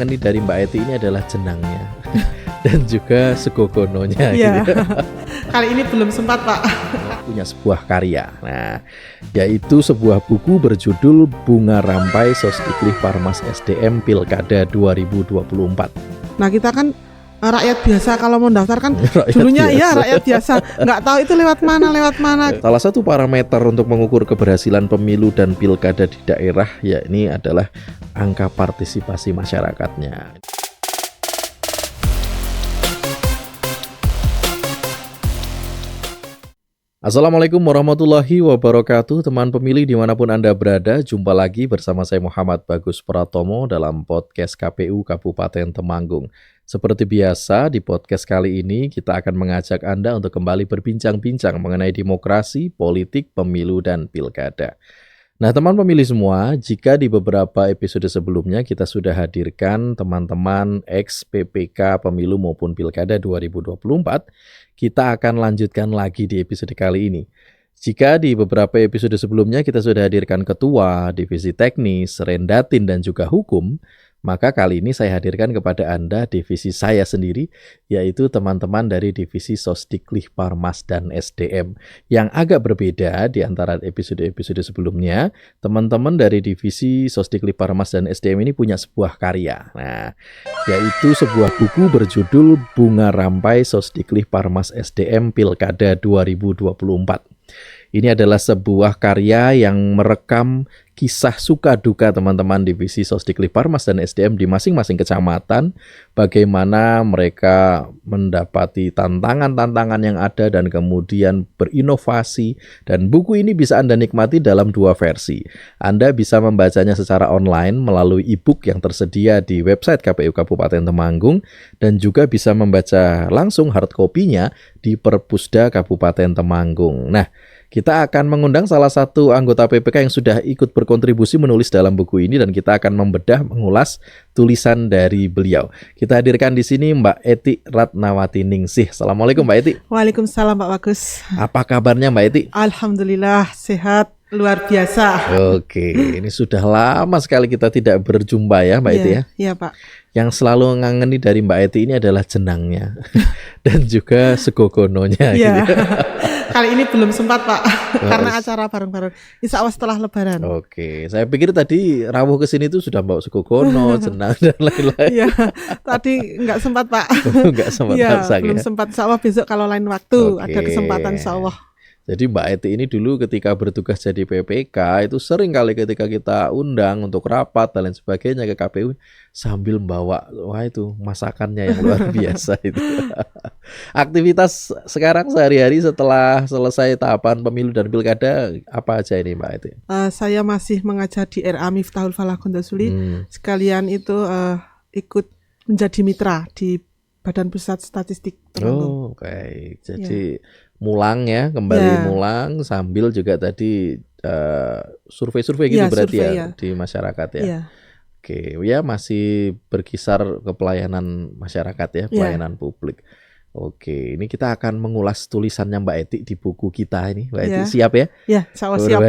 ngangeni dari Mbak Eti ini adalah jenangnya dan juga segogononya. Iya. Gitu. Kali ini belum sempat, Pak. Punya sebuah karya. Nah, yaitu sebuah buku berjudul Bunga Rampai Sosdiklih Parmas SDM Pilkada 2024. Nah, kita kan rakyat biasa kalau mau daftar kan Rakyat dulunya biasa. ya rakyat biasa, nggak tahu itu lewat mana. Salah satu parameter untuk mengukur keberhasilan pemilu dan pilkada di daerah yakni adalah angka partisipasi masyarakatnya. Assalamualaikum warahmatullahi wabarakatuh. Teman pemilih dimanapun Anda berada, jumpa lagi bersama saya Muhammad Bagus Pratomo dalam podcast KPU Kabupaten Temanggung. Seperti biasa, di podcast kali ini kita akan mengajak Anda untuk kembali berbincang-bincang mengenai demokrasi, politik, pemilu, dan pilkada. Nah, teman pemilih semua, jika di beberapa episode sebelumnya kita sudah hadirkan teman-teman ex-PPK Pemilu maupun Pilkada 2024, kita akan lanjutkan lagi di episode kali ini. Jika di beberapa episode sebelumnya kita sudah hadirkan ketua, divisi teknis, rendatin, dan juga hukum, maka kali ini saya hadirkan kepada Anda divisi saya sendiri, yaitu teman-teman dari divisi Sosdiklih Parmas dan SDM. Yang agak berbeda di antara episode-episode sebelumnya, teman-teman dari divisi Sosdiklih Parmas dan SDM ini punya sebuah karya. Nah, yaitu sebuah buku berjudul Bunga Rampai Sosdiklih Parmas SDM Pilkada 2024. Ini adalah sebuah karya yang merekam kisah suka duka teman-teman divisi Sosdiklih Parmas dan SDM di masing-masing kecamatan, bagaimana mereka mendapati tantangan-tantangan yang ada dan kemudian berinovasi. Dan buku ini bisa Anda nikmati dalam dua versi. Anda bisa membacanya secara online melalui e-book yang tersedia di website KPU Kabupaten Temanggung, dan juga bisa membaca langsung hard copy-nya di Perpusda Kabupaten Temanggung. Nah, kita akan mengundang salah satu anggota PPK yang sudah ikut berkontribusi menulis dalam buku ini, dan kita akan mengulas tulisan dari beliau. Kita hadirkan di sini Mbak Eti Ratnawati Ningsih. Assalamualaikum Mbak Eti. Waalaikumsalam Pak Bagus. Apa kabarnya Mbak Eti? Alhamdulillah sehat luar biasa. Oke, ini sudah lama sekali kita tidak berjumpa ya Mbak Eti ya. Iya Pak. Yang selalu ngangeni dari Mbak Eti ini adalah jenangnya dan juga segogononya. Iya. Gitu. Kali ini belum sempat Pak, karena acara bareng-bareng. Insya Allah setelah Lebaran. Oke, saya pikir tadi rawuh ke sini tuh sudah bawa segogono, jenang dan lain-lain. Iya, tadi nggak sempat Pak. Nggak sempat Iya, masak belum ya. sempat. Insya Allah besok kalau lain waktu ada kesempatan Insya Allah. Jadi Mbak Eti ini dulu ketika bertugas jadi PPK itu sering kali ketika kita undang untuk rapat dan lain sebagainya ke KPU sambil membawa itu masakannya yang luar biasa itu. Aktivitas sekarang sehari-hari setelah selesai tahapan pemilu dan pilkada apa aja ini Mbak Eti? Saya masih mengajar di RA Miftahul Falah Gondosuli. Sekalian itu ikut menjadi mitra di Badan Pusat Statistik Temanggung. Oh, oke. Jadi mulang ya, kembali mulang sambil juga tadi survei-survei gitu berarti survei, ya di masyarakat ya. Iya. Oke, ya masih berkisar ke pelayanan masyarakat ya, pelayanan publik. Oke, ini kita akan mengulas tulisannya Mbak Eti di buku kita ini. Mbak Eti siap ya? Ya, insya Allah siap.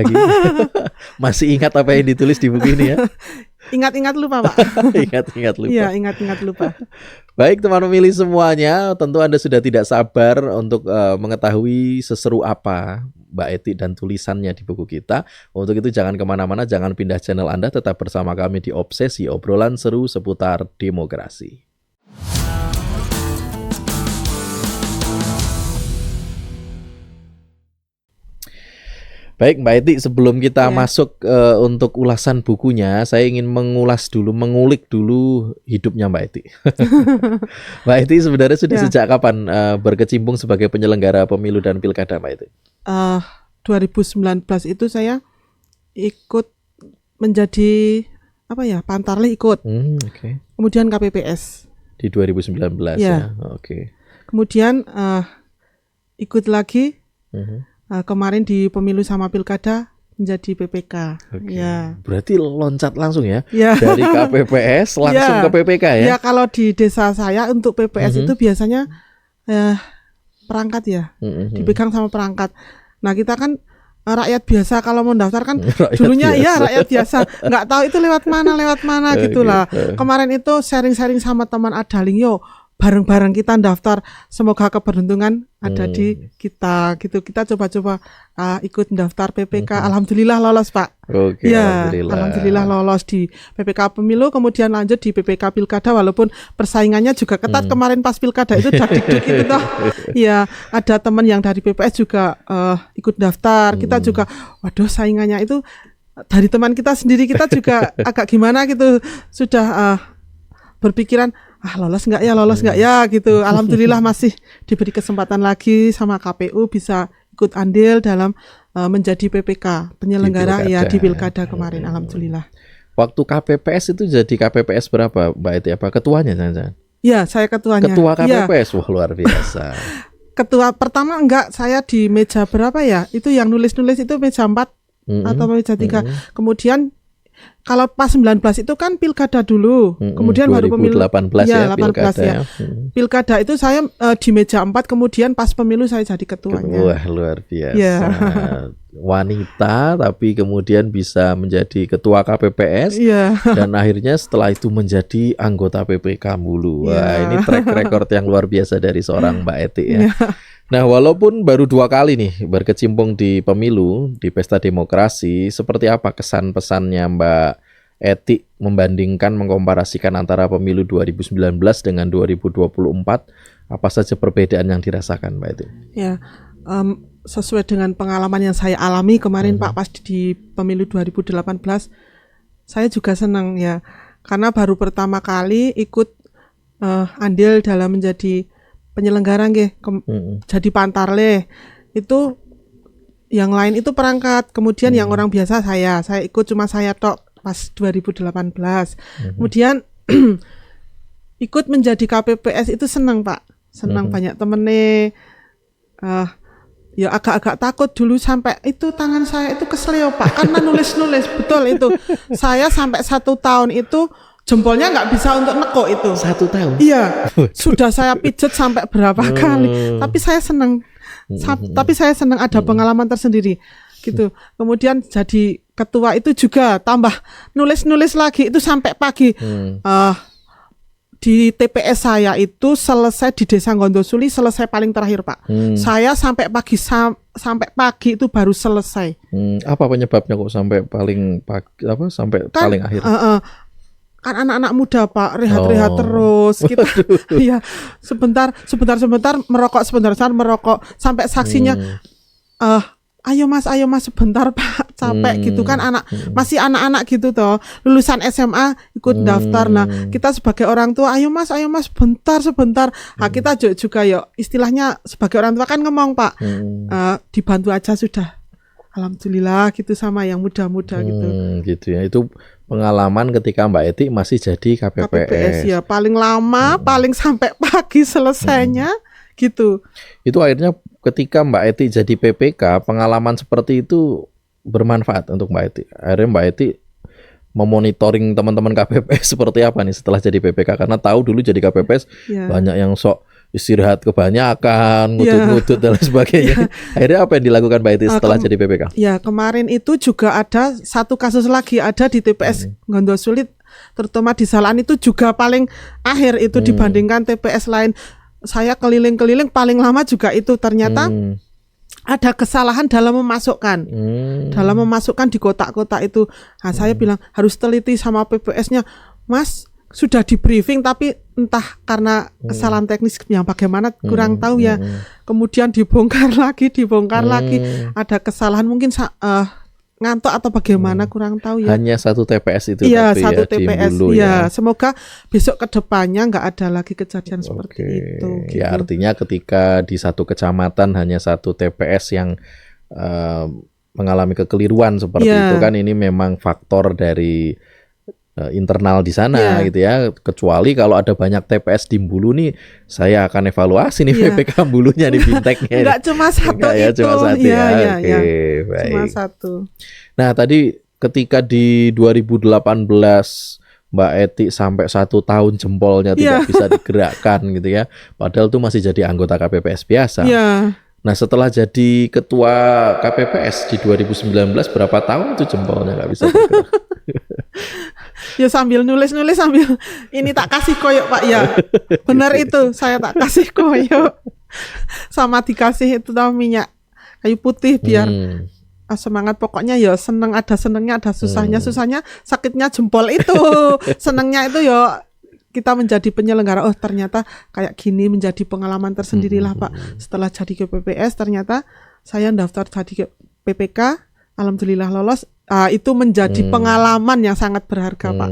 Masih ingat apa yang ditulis di buku ini ya? Ingat-ingat lupa Pak. Ingat-ingat lupa. Iya, ingat-ingat lupa. Baik teman pemilih semuanya, tentu Anda sudah tidak sabar untuk mengetahui seseru apa Mbak Eti dan tulisannya di buku kita. Untuk itu jangan kemana-mana, jangan pindah channel Anda, tetap bersama kami di Obsesi, obrolan seru seputar demokrasi. Baik Mbak Eti, sebelum kita masuk untuk ulasan bukunya, saya ingin mengulik dulu hidupnya Mbak Eti. Mbak Eti sebenarnya sudah sejak kapan berkecimpung sebagai penyelenggara pemilu dan pilkada Mbak Eti? 2019 itu saya ikut menjadi Pantarlih ikut. Kemudian KPPS. Di 2019 ya. Oke. Kemudian ikut lagi. Kemarin di pemilu sama pilkada menjadi PPK. Ya. Berarti loncat langsung ya, dari KPPS langsung ke PPK ya? Ya, kalau di desa saya untuk PPS itu biasanya perangkat ya, dipegang sama perangkat. Nah kita kan rakyat biasa kalau mau daftar kan Rakyat dulunya biasa. ya rakyat biasa nggak tahu itu lewat mana gitulah. Kemarin itu sharing-sharing sama teman Adaling, yo bareng-bareng kita daftar, semoga keberuntungan ada di kita gitu. Kita coba-coba ikut daftar PPK, alhamdulillah lolos Pak. Oke, Ya, alhamdulillah lolos di PPK Pemilu, kemudian lanjut di PPK Pilkada, walaupun persaingannya juga ketat kemarin pas Pilkada itu dak-dik itu toh. Ya, ada teman yang dari PPS juga ikut daftar. Kita juga, waduh saingannya itu dari teman kita sendiri, kita juga agak gimana gitu, sudah berpikiran lolos nggak ya gitu. Alhamdulillah masih diberi kesempatan lagi sama KPU bisa ikut andil dalam menjadi PPK penyelenggara di Pilkada kemarin. Alhamdulillah. Waktu KPPS itu jadi KPPS berapa Mbak Eti? Apa ketuanya jangan-jangan? Ya, saya ketuanya. Ketua KPPS, wah luar biasa. Ketua pertama enggak, saya di meja berapa ya? Itu yang nulis-nulis itu meja 4 atau meja 3. Kemudian kalau pas 19 itu kan pilkada dulu, kemudian baru pemilu. 2018 ya, 18 pilkada ya. Pilkada itu saya di meja 4, kemudian pas pemilu saya jadi ketuanya. Wah, luar biasa. Ya. Wanita tapi kemudian bisa menjadi ketua KPPS dan akhirnya setelah itu menjadi anggota PPK Mulu. Wah, ini track record yang luar biasa dari seorang Mbak Eti ya. Nah, walaupun baru 2 kali nih berkecimpung di pemilu, di pesta demokrasi, seperti apa kesan pesannya Mbak Eti membandingkan, mengkomparasikan antara pemilu 2019 dengan 2024? Apa saja perbedaan yang dirasakan Mbak Eti? Ya, sesuai dengan pengalaman yang saya alami kemarin Pak, pas di pemilu 2018, saya juga senang ya, karena baru pertama kali ikut andil dalam menjadi penyelenggara jadi pantarle. Itu yang lain itu perangkat, kemudian yang orang biasa saya ikut cuma saya tok pas 2018. Kemudian ikut menjadi KPPS itu senang Pak, senang banyak temennya. Ya agak-agak takut dulu, sampai itu tangan saya itu kesleo Pak, karena nulis-nulis betul itu. Saya sampai 1 tahun itu jempolnya nggak bisa untuk nekuk itu. 1 tahun? Iya, sudah saya pijet sampai berapa kali. Tapi saya senang, ada pengalaman tersendiri gitu. Kemudian jadi ketua itu juga tambah nulis-nulis lagi itu sampai pagi. Di TPS saya itu selesai di Desa Gondosuli, selesai paling terakhir Pak. Saya sampai pagi itu baru selesai. Apa penyebabnya kok sampai paling pagi, sampai kan, paling akhir? Kan anak-anak muda Pak, rehat-rehat terus gitu. Iya, sebentar merokok, sampai saksinya ayo mas sebentar Pak, capek gitu kan, masih anak-anak gitu toh, lulusan SMA ikut daftar. Nah, kita sebagai orang tua, ayo mas sebentar. Kita juga ya istilahnya sebagai orang tua kan ngomong Pak, dibantu aja sudah. Alhamdulillah gitu sama yang muda-muda gitu. Gitu ya. Itu pengalaman ketika Mbak Eti masih jadi KPPS ya, paling lama, paling sampai pagi selesainya gitu. Itu akhirnya ketika Mbak Eti jadi PPK, pengalaman seperti itu bermanfaat untuk Mbak Eti. Akhirnya Mbak Eti memonitoring teman-teman KPPS seperti apa nih setelah jadi PPK, karena tahu dulu jadi KPPS banyak yang sok istirahat kebanyakan, ngutut-ngutut dan sebagainya. Akhirnya apa yang dilakukan Mbak Eti setelah jadi PPK? Ya, kemarin itu juga ada satu kasus lagi, ada di TPS Gondosuli, terutama di Salaan itu juga paling akhir itu dibandingkan TPS lain. Saya keliling-keliling paling lama juga itu, ternyata ada kesalahan dalam memasukkan. Dalam memasukkan di kotak-kotak itu. Nah, saya bilang harus teliti sama PPS-nya. Mas, sudah di briefing tapi entah karena kesalahan teknis yang bagaimana kurang tahu ya. Kemudian dibongkar lagi, ada kesalahan mungkin ngantuk atau bagaimana kurang tahu ya. Hanya satu TPS itu. Iya, satu TPS. Iya, semoga besok kedepannya nggak ada lagi kejadian seperti itu. Gitu. Ya, artinya ketika di satu kecamatan hanya satu TPS yang mengalami kekeliruan seperti itu kan, ini memang faktor dari internal di sana gitu ya. Kecuali kalau ada banyak TPS di Bulu nih, saya akan evaluasi nih PPK Bulunya nih, Binteknya. Enggak cuma satu itu. Cuma satu ya. Oke, baik. Cuma satu. Nah, tadi ketika di 2018 Mbak Eti sampai 1 tahun jempolnya tidak bisa digerakkan gitu ya. Padahal tuh masih jadi anggota KPPS biasa. Nah, setelah jadi ketua KPPS di 2019 berapa tahun itu jempolnya nggak bisa bergerak? Ya sambil nulis-nulis sambil ini tak kasih koyok Pak ya. Benar itu, saya tak kasih koyok. Sama dikasih itu tahu minyak kayu putih biar semangat. Pokoknya ya seneng, ada senengnya ada susahnya. Susahnya sakitnya jempol itu. Senengnya itu ya kita menjadi penyelenggara. Oh ternyata kayak gini, menjadi pengalaman tersendirilah Pak. Setelah jadi KPPS ternyata saya daftar jadi PPK, alhamdulillah lolos. Itu menjadi pengalaman yang sangat berharga Pak.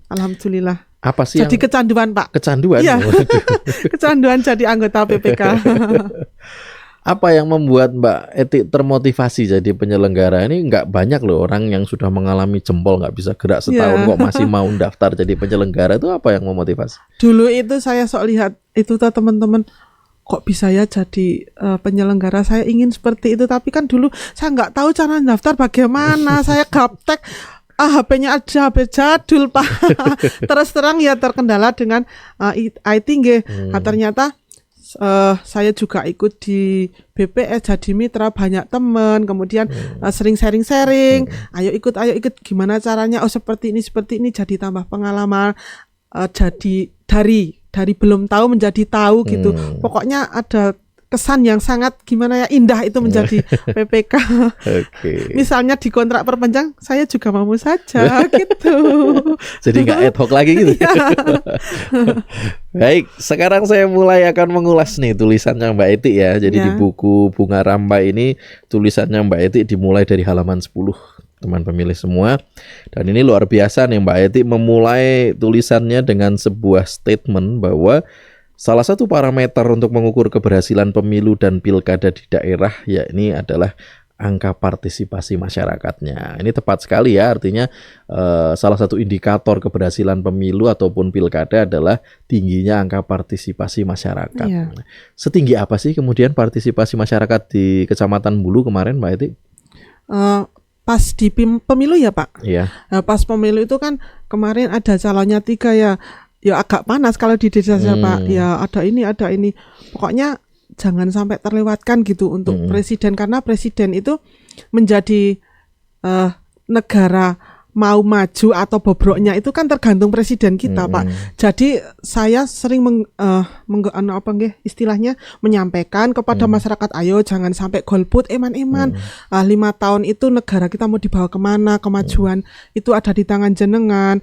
Alhamdulillah. Apa sih jadi kecanduan Pak? Kecanduan? Iya. Kecanduan jadi anggota PPK. Apa yang membuat Mbak Eti termotivasi jadi penyelenggara? Ini nggak banyak loh orang yang sudah mengalami jempol nggak bisa gerak setahun kok masih mau daftar jadi penyelenggara. Itu apa yang memotivasi? Dulu itu saya sok lihat itu tuh teman-teman, kok bisa ya jadi penyelenggara, saya ingin seperti itu. Tapi kan dulu saya nggak tahu cara daftar bagaimana. Saya gaptek, HP-nya ada, HP jadul Pak. Terus terang ya terkendala dengan IT nggih. Ternyata saya juga ikut di BPS jadi mitra, banyak teman, kemudian sering sharing-sharing, ayo ikut gimana caranya, oh seperti ini jadi tambah pengalaman. Jadi dari belum tahu menjadi tahu gitu. Pokoknya ada kesan yang sangat gimana ya, indah itu menjadi PPK. Misalnya di kontrak perpanjang, saya juga mau saja gitu. Jadi nggak ad hoc lagi gitu. Baik, sekarang saya mulai akan mengulas nih tulisannya Mbak Eti ya. Jadi di buku Bunga Rampai ini tulisannya Mbak Eti dimulai dari halaman 10. Teman pemilih semua. Dan ini luar biasa nih Mbak Eti memulai tulisannya dengan sebuah statement bahwa salah satu parameter untuk mengukur keberhasilan pemilu dan pilkada di daerah yakni adalah angka partisipasi masyarakatnya. Ini tepat sekali ya, artinya salah satu indikator keberhasilan pemilu ataupun pilkada adalah tingginya angka partisipasi masyarakat. Setinggi apa sih kemudian partisipasi masyarakat di Kecamatan Bulu kemarin Mbak Eti? Pas di pemilu ya Pak. Iya. Pas pemilu itu kan kemarin ada calonnya 3 ya. Ya agak panas kalau di desa saya Pak. Ya ada ini. Pokoknya jangan sampai terlewatkan gitu untuk presiden, karena presiden itu menjadi negara mau maju atau bobroknya itu kan tergantung presiden kita Pak. Jadi saya sering istilahnya menyampaikan kepada masyarakat, ayo jangan sampai golput, 5 tahun itu negara kita mau dibawa kemana, kemajuan itu ada di tangan jenengan.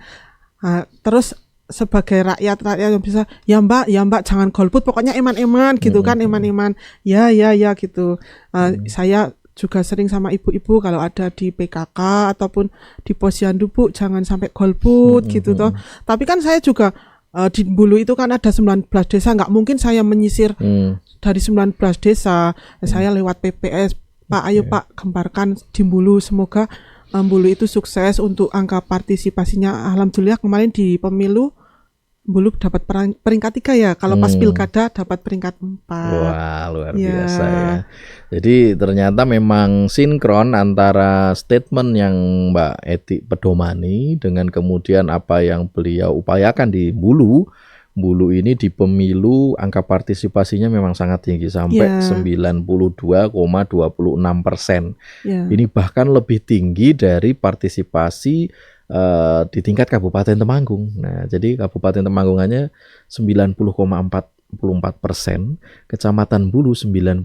Terus sebagai rakyat yang bisa, ya mbak jangan golput, pokoknya eman gitu kan, eman ya gitu. Saya juga sering sama ibu-ibu kalau ada di PKK ataupun di posyandu, Bu, jangan sampai golput gitu toh. Tapi kan saya juga di Bulu itu kan ada 19 desa, nggak mungkin saya menyisir dari 19 desa. Saya lewat PPS, Pak ayo Pak gembarkan di Bulu, semoga Bulu itu sukses untuk angka partisipasinya. Alhamdulillah kemarin di pemilu Bulu dapat peringkat 3 ya. Kalau pas pilkada dapat peringkat 4. Wah, luar biasa ya. Jadi ternyata memang sinkron antara statement yang Mbak Eti pedomani dengan kemudian apa yang beliau upayakan di Bulu. Bulu ini di pemilu angka partisipasinya memang sangat tinggi sampai 92,26%. Ini bahkan lebih tinggi dari partisipasi di tingkat Kabupaten Temanggung. Nah, jadi Kabupaten Temanggungannya 90,44%, Kecamatan Bulu 92,26%.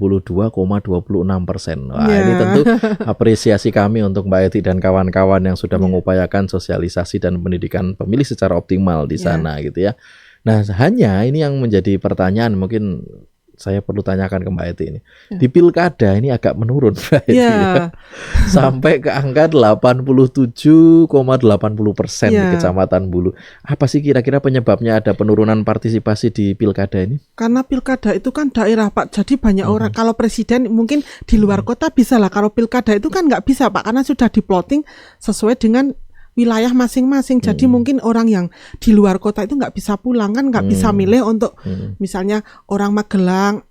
Wah, ini tentu apresiasi kami untuk Mbak Eti dan kawan-kawan yang sudah mengupayakan sosialisasi dan pendidikan pemilih secara optimal di sana gitu ya. Nah, hanya ini yang menjadi pertanyaan, mungkin saya perlu tanyakan ke Mbak Eti ini. Di pilkada ini agak menurun Mbak Eti ya. Sampai ke angka 87,80% di Kecamatan Bulu. Apa sih kira-kira penyebabnya ada penurunan partisipasi di pilkada ini? Karena pilkada itu kan daerah Pak, jadi banyak orang. Kalau presiden mungkin di luar kota bisa lah, kalau pilkada itu kan nggak bisa Pak, karena sudah diplotting sesuai dengan wilayah masing-masing. Jadi mungkin orang yang di luar kota itu nggak bisa pulang kan, nggak bisa milih untuk misalnya orang Magelang,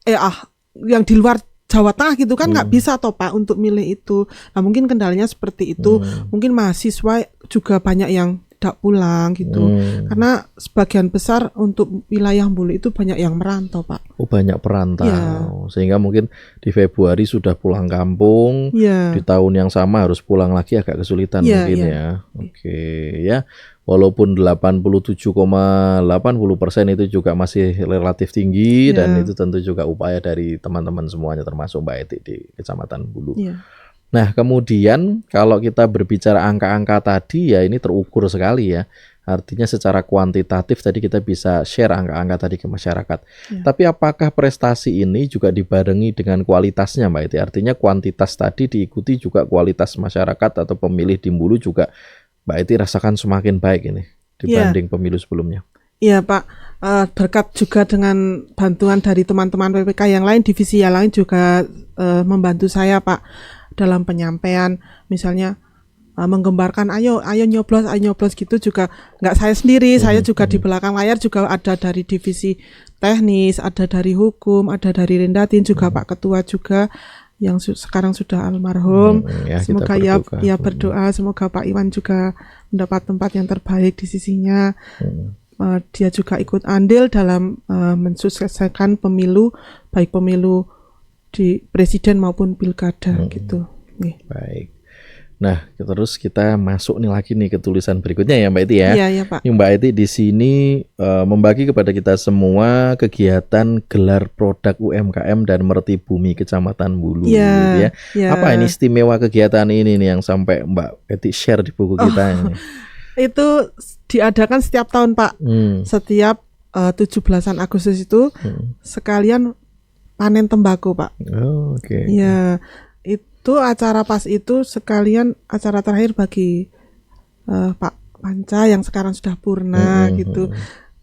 yang di luar Jawa Tengah gitu kan nggak bisa toh Pak untuk milih itu. Nah mungkin kendalanya seperti itu. Mungkin mahasiswa juga banyak yang tidak pulang gitu. Karena sebagian besar untuk wilayah Bulu itu banyak yang merantau, Pak. Oh, banyak perantau. Ya. Sehingga mungkin di Februari sudah pulang kampung, Ya. di tahun yang sama harus pulang lagi agak kesulitan Ya, mungkin ya. ya. Oke, ya. Walaupun 87,80% itu juga masih relatif tinggi dan itu tentu juga upaya dari teman-teman semuanya termasuk Mbak Eti di Kecamatan Bulu. Ya. Nah, kemudian kalau kita berbicara angka-angka tadi ya ini terukur sekali ya. Artinya secara kuantitatif tadi kita bisa share angka-angka tadi ke masyarakat. Ya. Tapi apakah prestasi ini juga dibarengi dengan kualitasnya Mbak Eti? Artinya kuantitas tadi diikuti juga kualitas masyarakat atau pemilih di Bulu juga Mbak Eti rasakan semakin baik ini dibanding pemilu sebelumnya. Iya Pak, berkat juga dengan bantuan dari teman-teman PPK yang lain, divisi yang lain juga membantu saya Pak dalam penyampaian, misalnya menggembarkan ayo nyoblos gitu juga nggak saya sendiri, saya juga di belakang layar juga ada dari divisi teknis, ada dari hukum, ada dari Rendatin juga Pak Ketua juga yang sekarang sudah almarhum. Semoga ya berdoa semoga Pak Iwan juga mendapat tempat yang terbaik di sisinya. Dia juga ikut andil dalam mensukseskan pemilu, baik pemilu di presiden maupun pilkada gitu. Baik. Nah, terus kita masuk nih lagi nih ke tulisan berikutnya ya Mbak Eti ya. Iya Pak. Mbak Eti di sini membagi kepada kita semua kegiatan gelar produk UMKM dan Merti Bumi Kecamatan Bulu gitu ya. Apa ini istimewa kegiatan ini nih yang sampai Mbak Eti share di buku kita ini? Itu diadakan setiap tahun Pak. Setiap 17-an Agustus itu sekalian panen tembakau Pak. Oh, oke. Ya, itu acara pas itu sekalian acara terakhir bagi Pak Panca yang sekarang sudah purna gitu.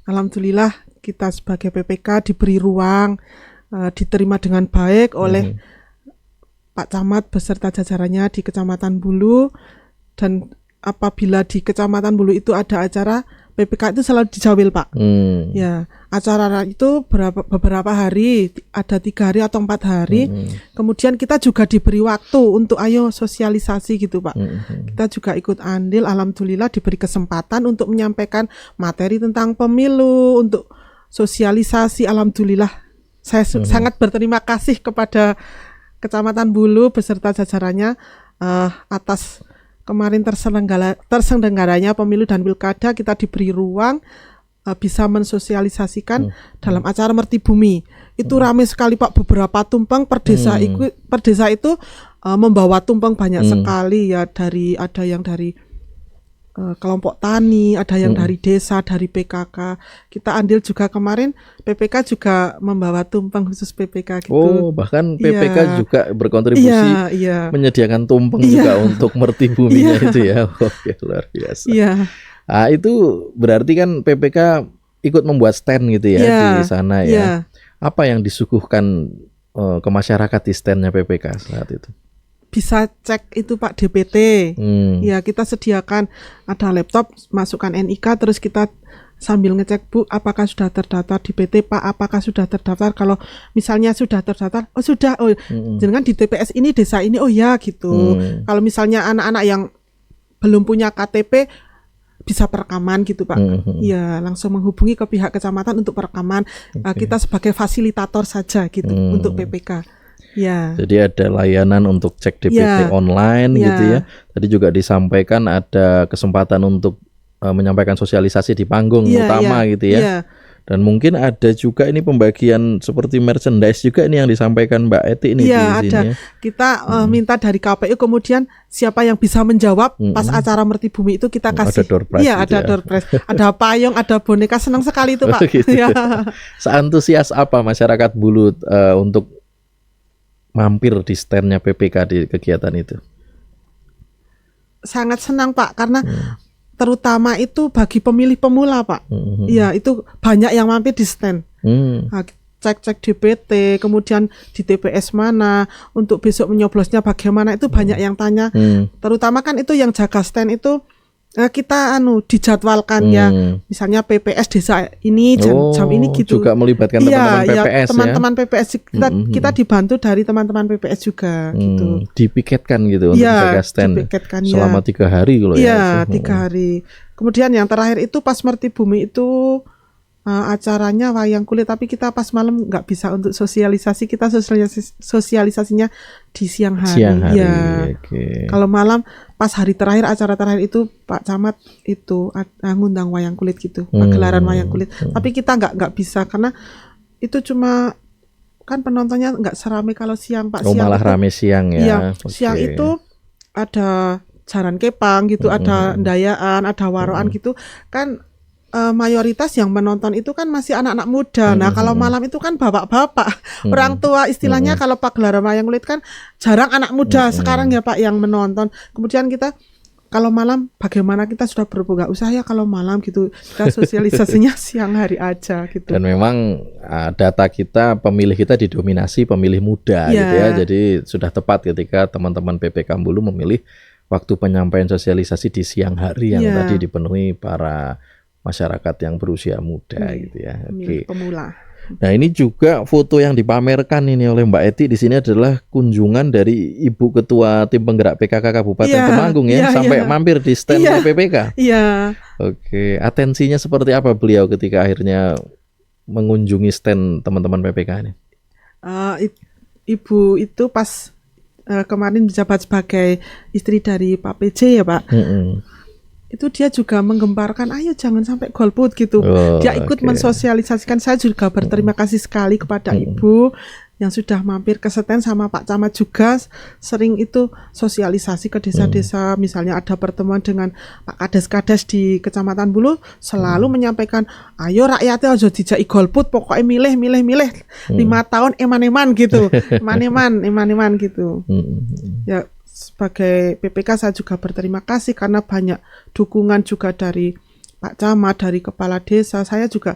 Alhamdulillah kita sebagai PPK diberi ruang, diterima dengan baik oleh Pak Camat beserta jajarannya di Kecamatan Bulu. Dan apabila di Kecamatan Bulu itu ada acara, PPK itu selalu dijawil Pak. Ya, acara itu beberapa hari, ada 3 hari atau 4 hari. Kemudian kita juga diberi waktu untuk ayo sosialisasi gitu Pak. Kita juga ikut andil, alhamdulillah diberi kesempatan untuk menyampaikan materi tentang pemilu, untuk sosialisasi. Alhamdulillah saya sangat berterima kasih kepada Kecamatan Bulu beserta jajarannya atas kemarin terselenggaranya pemilu dan pilkada. Kita diberi ruang bisa mensosialisasikan dalam acara Merti Bumi. Itu ramai sekali Pak, beberapa tumpeng per desa itu membawa tumpeng banyak sekali ya, ada yang dari kelompok tani, ada yang dari desa, dari PKK. Kita andil juga kemarin PPK juga membawa tumpeng khusus PPK gitu. Oh, bahkan PPK juga berkontribusi menyediakan tumpeng juga untuk Merti Buminya itu ya. Oke, luar biasa. Nah, itu berarti kan PPK ikut membuat stand gitu ya di sana ya. Apa yang disuguhkan ke masyarakat di standnya PPK saat itu? Bisa cek itu Pak DPT. Ya, kita sediakan ada laptop, masukkan NIK, terus kita sambil ngecek Bu, apakah sudah terdaftar di PT Pak, apakah sudah terdaftar. Kalau misalnya sudah terdaftar, oh sudah, jangan di TPS ini, desa ini, oh ya gitu. Kalau misalnya anak-anak yang belum punya KTP, bisa perekaman gitu Pak. Ya, langsung menghubungi ke pihak kecamatan untuk perekaman. Kita sebagai fasilitator saja gitu untuk PPK. Ya. Jadi ada layanan untuk cek DPT online gitu ya. Tadi juga disampaikan ada kesempatan untuk menyampaikan sosialisasi di panggung utama gitu ya. Dan mungkin ada juga ini pembagian seperti merchandise juga ini yang disampaikan Mbak Eti ini di sini. Ada. Kita minta dari KPU, kemudian siapa yang bisa menjawab pas acara Merti Bumi itu kita kasih. Ada door prize. Iya, ada door prize. Ada payung, ada boneka, senang sekali itu Pak. Gitu. Seantusias apa masyarakat Bulu untuk mampir di standnya PPK di kegiatan itu? Sangat senang Pak, karena terutama itu bagi pemilih pemula Pak. Iya, itu banyak yang mampir di stand. Cek-cek DPT, kemudian di TPS mana, untuk besok menyoblosnya bagaimana, itu banyak yang tanya. Terutama kan itu yang jaga stand itu kita dijadwalkan ya, misalnya PPS desa ini jam ini gitu. Juga melibatkan teman-teman PPS teman-teman PPS kita dibantu dari teman-teman PPS juga gitu. Dipiketkan gitu untuk jaga stand selama 3 hari kalau ya. 3 hari. Kemudian yang terakhir itu pas Merti Bumi itu acaranya wayang kulit, tapi kita pas malam nggak bisa untuk sosialisasi, kita sosialisasinya di siang hari. Ya. Okay. Kalau malam pas hari terakhir, acara terakhir itu Pak Camat itu ngundang wayang kulit gitu, pagelaran wayang kulit. Tapi kita nggak bisa karena itu cuma kan penontonnya nggak seramai kalau siang Pak. Siang malah itu, rame siang ya. Iya, siang itu ada jaran kepang gitu, ada ndayaan, ada waroan gitu kan. Mayoritas yang menonton itu kan masih anak-anak muda. Nah, kalau malam itu kan bapak-bapak, orang tua istilahnya. Kalau pagelaran wayang kulit kan jarang anak muda sekarang ya Pak yang menonton. Kemudian kita kalau malam bagaimana kita sudah berbuka usaha ya kalau malam gitu. Kita sosialisasinya siang hari aja gitu. Dan memang data kita, pemilih kita didominasi pemilih muda gitu ya. Jadi sudah tepat ketika teman-teman PPK Bulu memilih waktu penyampaian sosialisasi di siang hari yang tadi dipenuhi para masyarakat yang berusia muda gitu ya. Oke. Pemula. Nah, ini juga foto yang dipamerkan ini oleh Mbak Eti di sini adalah kunjungan dari Ibu Ketua Tim Penggerak PKK Kabupaten Temanggung ya, sampai mampir di stand PPK. Iya. Oke, atensinya seperti apa beliau ketika akhirnya mengunjungi stand teman-teman PPK ini? Ibu itu pas kemarin dijabat sebagai istri dari Pak PJ ya Pak. Itu dia juga menggemparkan, ayo jangan sampai golput gitu. Dia ikut mensosialisasikan. Saya juga berterima kasih sekali kepada Ibu yang sudah mampir ke stand, sama Pak Camat juga sering itu sosialisasi ke desa-desa. Misalnya ada pertemuan dengan Pak Kades-Kades di Kecamatan Bulu, selalu menyampaikan, ayo rakyatnya aja dijai golput, pokoknya milih 5 tahun eman-eman gitu. eman-eman gitu. Ya, sebagai PPK saya juga berterima kasih karena banyak dukungan juga dari Pak Camat, dari kepala desa. Saya juga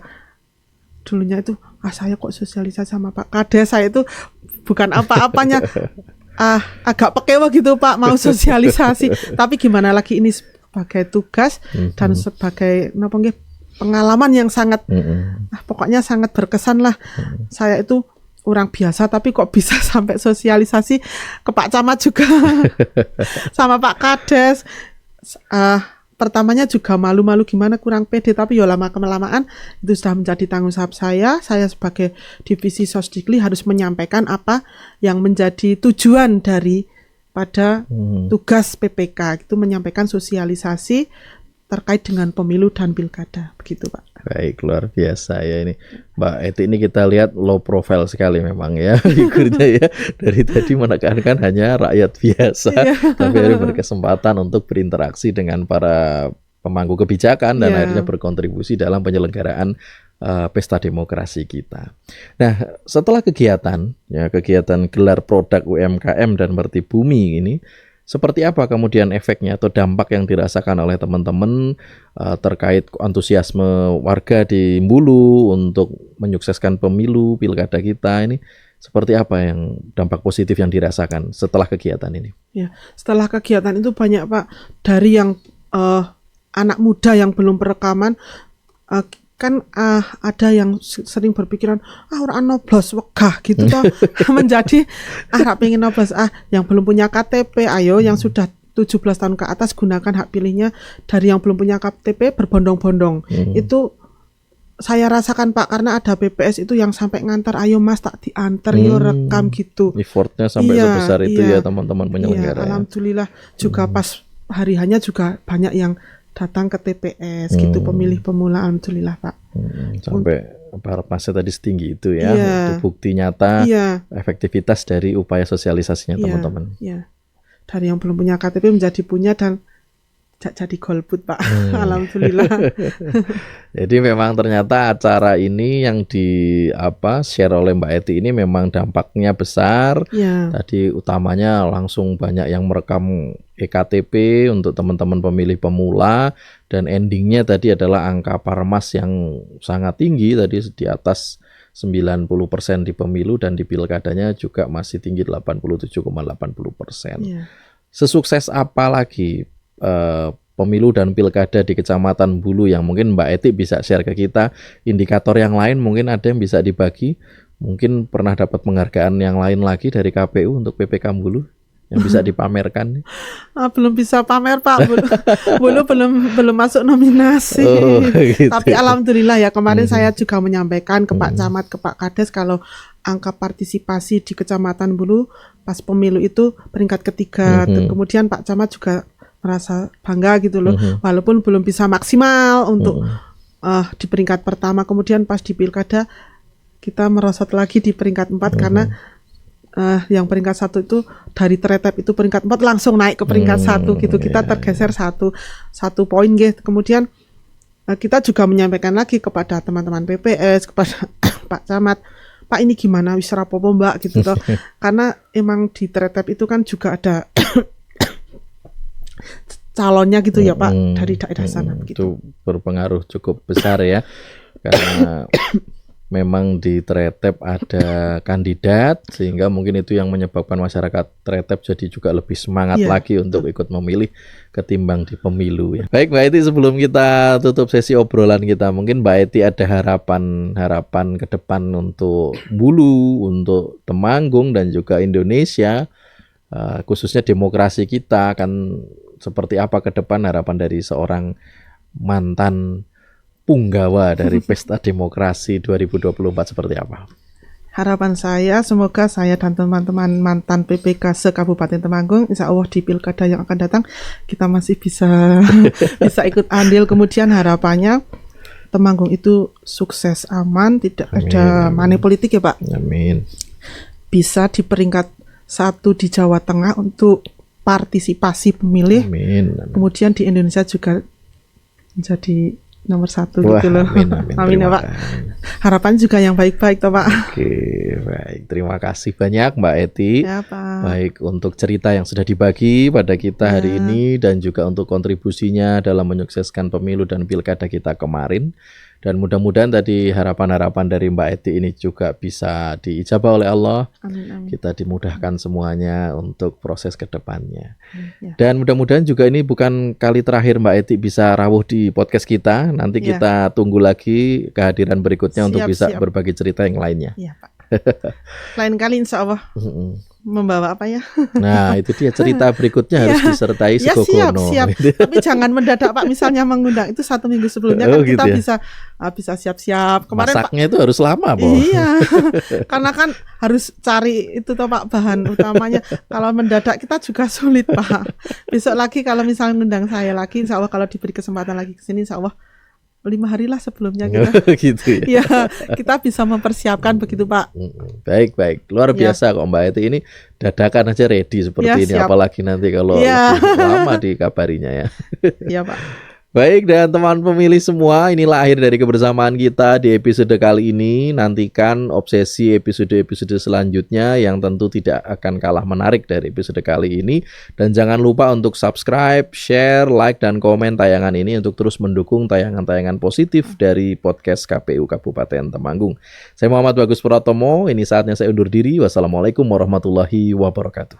dulunya itu saya kok sosialisasi sama Pak Kades, saya itu bukan apa-apanya, agak pekewa gitu Pak mau sosialisasi. Tapi gimana lagi, ini sebagai tugas dan sebagai pengalaman yang sangat pokoknya sangat berkesan lah. Saya itu orang biasa tapi kok bisa sampai sosialisasi ke Pak Camat juga sama Pak Kades. Pertamanya juga malu-malu gimana, kurang pede, tapi ya lama-kelamaan itu sudah menjadi tanggung jawab saya. Saya sebagai divisi Sosdikli harus menyampaikan apa yang menjadi tujuan dari pada tugas PPK, itu menyampaikan sosialisasi terkait dengan pemilu dan pilkada, begitu Pak. Baik, luar biasa ya ini Mbak Eti. Ini kita lihat low profile sekali memang ya figurnya ya. Dari tadi menekankan hanya rakyat biasa, tapi harus berkesempatan untuk berinteraksi dengan para pemangku kebijakan dan akhirnya berkontribusi dalam penyelenggaraan pesta demokrasi kita. Nah, setelah kegiatan gelar produk UMKM dan Merti Bumi ini, seperti apa kemudian efeknya atau dampak yang dirasakan oleh teman-teman terkait antusiasme warga di Bulu untuk menyukseskan pemilu pilkada kita ini? Seperti apa yang dampak positif yang dirasakan setelah kegiatan ini? Ya, setelah kegiatan itu banyak Pak, dari yang anak muda yang belum perekaman, kan ada yang sering berpikiran orang noblos wegah gitu toh menjadi pengen noblos, yang belum punya KTP ayo yang sudah 17 tahun ke atas gunakan hak pilihnya. Dari yang belum punya KTP berbondong-bondong. Itu saya rasakan Pak, karena ada BPS itu yang sampai ngantar, ayo Mas tak diantar yo rekam gitu. Effortnya sampai sebesar itu ya teman-teman penyelenggara. Alhamdulillah juga pas hari hanya juga banyak yang datang ke TPS gitu, pemilih pemula, alhamdulillah Pak. Sampai parpasnya tadi setinggi itu ya, itu bukti nyata efektivitas dari upaya sosialisasinya teman-teman. Iya. Dari yang belum punya KTP menjadi punya dan jadi golput Pak. Alhamdulillah. Jadi memang ternyata acara ini yang share oleh Mbak Eti ini memang dampaknya besar. Tadi utamanya langsung banyak yang merekam EKTP untuk teman-teman pemilih pemula, dan endingnya tadi adalah angka parmas yang sangat tinggi tadi di atas 90% di pemilu, dan di pilkadanya juga masih tinggi 87,80%. Sesukses apa lagi pemilu dan pilkada di Kecamatan Bulu yang mungkin Mbak Eti bisa share ke kita? Indikator yang lain mungkin ada yang bisa dibagi? Mungkin pernah dapat penghargaan yang lain lagi dari KPU untuk PPK Bulu? yang bisa dipamerkan? Belum bisa pamer Pak, belum masuk nominasi. Gitu. Tapi alhamdulillah ya kemarin saya juga menyampaikan ke Pak Camat, ke Pak Kades kalau angka partisipasi di Kecamatan Bulu pas pemilu itu peringkat ketiga. Kemudian Pak Camat juga merasa bangga gitu loh, walaupun belum bisa maksimal untuk di peringkat pertama. Kemudian pas di Pilkada kita merosot lagi di peringkat 4 karena yang peringkat 1 itu dari Tretep itu peringkat 4 langsung naik ke peringkat 1 gitu. Kita tergeser satu poin gitu. Kemudian kita juga menyampaikan lagi kepada teman-teman PPS, kepada Pak Camat, Pak ini gimana wis rapopo Mbak gitu toh. Karena emang di Tretep itu kan juga ada calonnya gitu ya Pak dari daerah sana gitu. Itu berpengaruh cukup besar ya. Karena memang di Tretep ada kandidat, sehingga mungkin itu yang menyebabkan masyarakat Tretep jadi juga lebih semangat lagi untuk ikut memilih ketimbang di pemilu ya. Baik Mbak Eti, sebelum kita tutup sesi obrolan kita, mungkin Mbak Eti ada harapan ke depan untuk Bulu, untuk Temanggung dan juga Indonesia, khususnya demokrasi kita akan seperti apa ke depan, harapan dari seorang mantan punggawa dari Pesta Demokrasi 2024 seperti apa? Harapan saya semoga saya dan teman-teman mantan PPK se-Kabupaten Temanggung insya Allah di pilkada yang akan datang kita masih bisa ikut andil. Kemudian harapannya Temanggung itu sukses, aman, tidak ada money politik ya Pak. Amin. Bisa di peringkat 1 di Jawa Tengah untuk partisipasi pemilih. Amin. Kemudian di Indonesia juga menjadi nomor 1 Wah, gitu loh. Amin ya Pak. Harapan juga yang baik-baik toh Pak. Oke, baik. Terima kasih banyak Mbak Eti. Ya Pak. Baik untuk cerita yang sudah dibagi pada kita hari ini dan juga untuk kontribusinya dalam menyukseskan pemilu dan pilkada kita kemarin. Dan mudah-mudahan tadi harapan-harapan dari Mbak Eti ini juga bisa diijabah oleh Allah. Amin, amin. Kita dimudahkan semuanya untuk proses ke depannya. Dan mudah-mudahan juga ini bukan kali terakhir Mbak Eti bisa rawuh di podcast kita. Nanti kita tunggu lagi kehadiran berikutnya untuk bisa berbagi cerita yang lainnya. Iya Pak. Lain kali insya Allah membawa apa ya? Nah itu dia, cerita berikutnya harus disertai segogono. Siap. Tapi jangan mendadak Pak, misalnya mengundang itu 1 minggu sebelumnya kan kita bisa siap-siap. Kemarin masaknya Pak, itu harus lama Bo. Iya. Karena kan harus cari itu toh Pak bahan utamanya. Kalau mendadak kita juga sulit Pak. Besok lagi kalau misalnya mengundang saya lagi, insya Allah kalau diberi kesempatan lagi ke sini insya Allah 5 hari lah sebelumnya kita. Gitu ya. Ya, kita bisa mempersiapkan begitu Pak. Baik. Luar biasa kok Mbak Eti ini, dadakan aja ready seperti ini. Siap. Apalagi nanti kalau lebih lama dikabarinya ya. Iya Pak. Baik, dan teman pemilih semua, inilah akhir dari kebersamaan kita di episode kali ini. Nantikan obsesi episode-episode selanjutnya yang tentu tidak akan kalah menarik dari episode kali ini. Dan jangan lupa untuk subscribe, share, like, dan komen tayangan ini untuk terus mendukung tayangan-tayangan positif dari podcast KPU Kabupaten Temanggung. Saya Muhammad Bagus Pratomo, ini saatnya saya undur diri. Wassalamualaikum warahmatullahi wabarakatuh.